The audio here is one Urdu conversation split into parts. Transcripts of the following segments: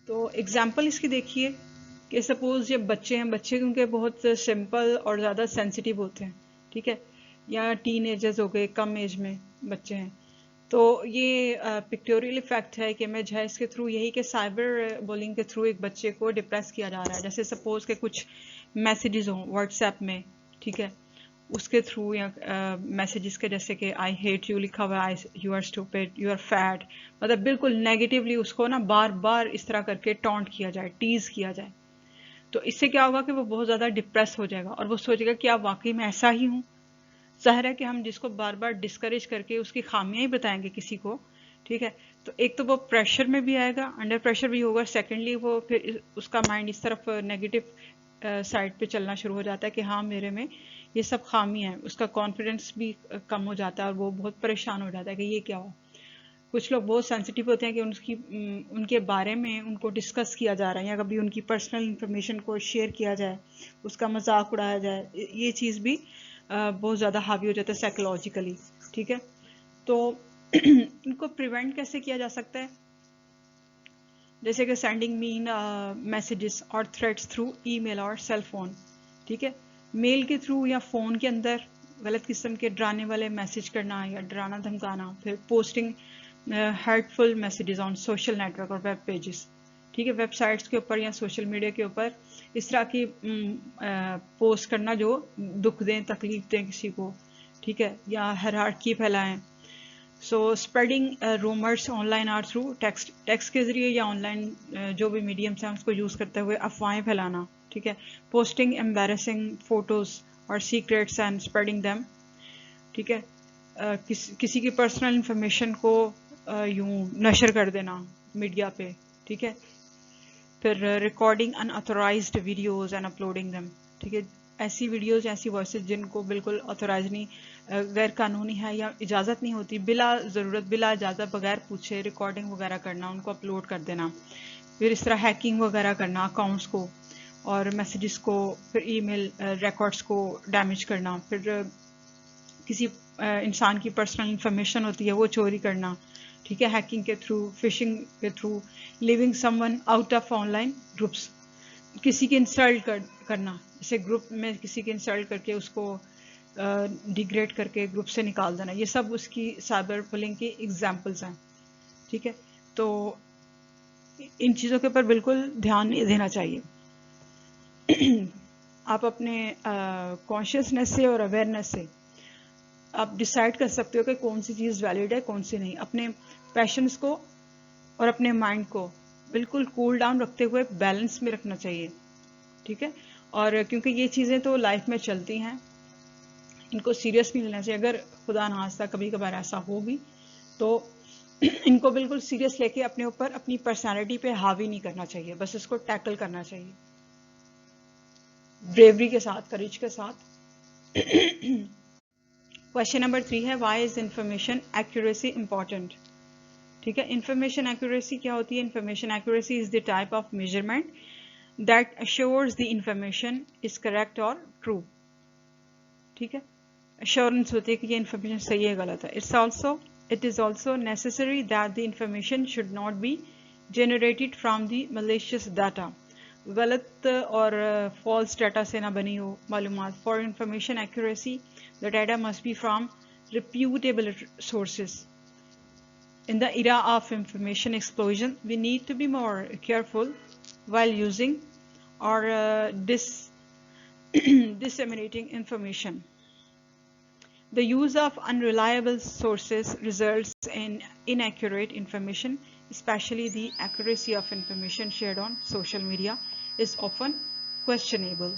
تو ایگزامپل اس کی دیکھیے کہ سپوز جب بچے ہیں، بچے کیونکہ بہت سمپل اور زیادہ سینسٹیو ہوتے ہیں، ٹھیک ہے، یا ٹین ایجرز ہو گئے، کم ایج میں بچے ہیں، تو یہ پکٹوریل افیکٹ ہے کہ امیج ہے اس کے تھرو یہی کہ سائبر بولنگ کے تھرو ایک بچے کو ڈپریس کیا جا رہا ہے. جیسے سپوز کہ کچھ میسیجز ہوں واٹس ایپ میں، ٹھیک ہے، اس کے تھرو، یا میسیجز کے جیسے کہ آئی ہیٹ یو لکھا ہوا ہے، you are stupid, you are fat, مطلب بالکل نیگیٹیولی اس کو نا بار بار اس طرح کر کے ٹونٹ کیا جائے، ٹیز کیا جائے. تو اس سے کیا ہوگا کہ وہ بہت زیادہ ڈپریس ہو جائے گا اور وہ سوچے گا کہ آپ واقعی میں ایسا ہی ہوں. ظاہر ہے کہ ہم جس کو بار بار ڈسکریج کر کے اس کی خامیاں ہی بتائیں گے کسی کو، ٹھیک ہے، تو ایک تو وہ پریشر میں بھی آئے گا، انڈر پریشر بھی ہوگا، سیکنڈلی وہ پھر اس کا مائنڈ اس طرف نیگیٹو سائڈ پہ چلنا شروع ہو جاتا ہے کہ ہاں میرے میں یہ سب خامی ہیں، اس کا کانفیڈنس بھی کم ہو جاتا ہے اور وہ بہت پریشان ہو جاتا ہے کہ یہ کیا ہو. کچھ لوگ بہت سینسٹیو ہوتے ہیں کہ ان کے بارے میں ان کو ڈسکس کیا جا رہا ہے یا کبھی ان کی پرسنل انفارمیشن کو شیئر کیا جائے، اس کا مذاق اڑایا جائے، یہ چیز بھی بہت زیادہ حاوی ہو جاتا ہے سائیکولوجیکلی، ٹھیک ہے. تو ان کو پریونٹ کیسے کیا جا سکتا ہے؟ جیسے کہ سینڈنگ مین میسیجز اور تھریٹس تھرو ای میل اور سیل فون، ٹھیک ہے، میل کے تھرو یا فون کے اندر غلط قسم کے ڈرانے والے میسیج کرنا یا ڈرانا دھمکانا. پھر posting hurtful messages on social network اور ویب پیجز، ٹھیک ہے، ویب سائٹس کے اوپر یا سوشل میڈیا کے اوپر اس طرح کی پوسٹ کرنا جو دکھ دیں، تکلیف دیں کسی کو، ٹھیک ہے، یا ہیرارکی پھیلائیں. So spreading rumours online or through text کے ذریعے یا آن لائن جو بھی میڈیمس ہیں اس کو یوز کرتے ہوئے افواہیں پھیلانا، ٹھیک ہے، پوسٹنگ امبیرسنگ فوٹوز اور سیکریٹس اینڈ اسپریڈنگ دیم، ٹھیک ہے، کسی کی پرسنل انفارمیشن کو یوں نشر کر دینا میڈیا پہ، ٹھیک ہے. پھر recording unauthorised videos and uploading them, ٹھیک ہے، ایسی ویڈیوز ایسی وائسز جن کو بالکل آتھورائز نہیں، غیر قانونی ہے یا اجازت نہیں ہوتی، بلا ضرورت بلا اجازت بغیر پوچھے ریکارڈنگ وغیرہ کرنا، ان کو اپلوڈ کر دینا. پھر اس طرح ہیکنگ وغیرہ کرنا اکاؤنٹس کو اور میسیجز کو، پھر ای میل ریکارڈس کو ڈیمیج کرنا. پھر کسی انسان کی پرسنل انفارمیشن ہوتی ہے وہ چوری کرنا، ٹھیک ہے، ہیکنگ کے تھرو، فشنگ کے through, leaving someone out of online groups, کسی کی انسلٹ کرنا، جیسے گروپ میں کسی کی انسلٹ کر کے اس کو ڈیگریڈ کر کے گروپ سے نکال دینا. یہ سب اس کی سائبر بلنگ کی ایگزامپلس ہیں، ٹھیک ہے. تو ان چیزوں کے اوپر بالکل دھیان نہیں دینا چاہیے. آپ اپنے کانشیسنیس سے اور اویئرنیس سے آپ ڈیسائیڈ کر سکتے ہو کہ کون سی چیز ویلڈ ہے کون سی نہیں. اپنے پیشنس کو اور اپنے مائنڈ کو بالکل کول ڈاؤن رکھتے ہوئے بیلنس میں رکھنا چاہیے، ٹھیک ہے. اور کیونکہ یہ چیزیں تو لائف میں چلتی ہیں، ان کو سیریس نہیں لینا چاہیے. اگر خدا نخواستہ کبھی کبھار ایسا ہو بھی تو ان کو بالکل سیریس لے کے اپنے اوپر اپنی پرسنالٹی پہ حاوی نہیں کرنا چاہیے، بس اس کو ٹیکل کرنا چاہیے بریوری کے ساتھ، کریج کے ساتھ. کوشچن نمبر 3 ہے why is information accuracy important, ٹھیک ہے. انفارمیشن ایکوریسی کیا ہوتی ہے؟ Information accuracy is the type of measurement that ensures the information is correct اور ٹرو، ٹھیک ہے. اشورنس ہوتی ہے کہ یہ انفارمیشن صحیح ہے غلط ہے. It is also necessary that the information should not be generated from the malicious data. غلط اور false data سے نہ بنی ہو معلومات. For information accuracy, the data must be from reputable sources. In the era of information explosion, we need to be more careful while using or disseminating information. The use of unreliable sources results in inaccurate information, especially the accuracy of information shared on social media is often questionable.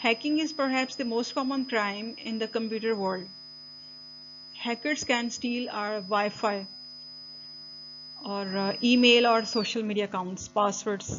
Hacking is perhaps the most common crime in the computer world. Hackers can steal our Wi-Fi or email or social media accounts, passwords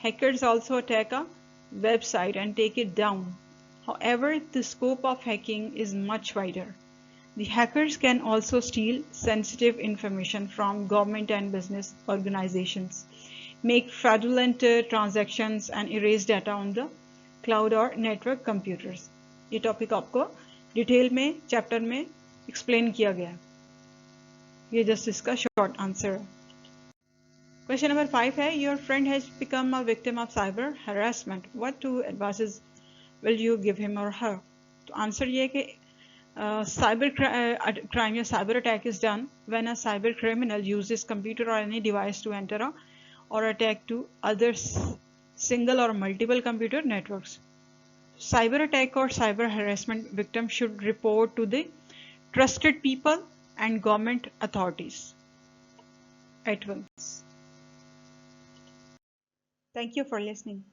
Hackers also attack a website and take it down. However, the scope of hacking is much wider. The hackers can also steal sensitive information from government and business organizations, make fraudulent transactions and erase data on the cloud or network computers. یہ ٹاپک آپ کو ڈیٹیل میں چیپٹر میں ایکسپلین کیا گیا ہے. یہ جسٹ اس کا شارٹ آنسر ہے. Question number 5 ہے your friend has become a victim of cyber harassment. What two advices will you give him or her? تو آنسر یہ ہے کہ cyber crime یا cyber attack is done when a cyber criminal uses computer or any device to enter or attack to others single or multiple computer networks. Cyber attack or cyber harassment victims should report to the trusted people and government authorities at once. Thank you for listening.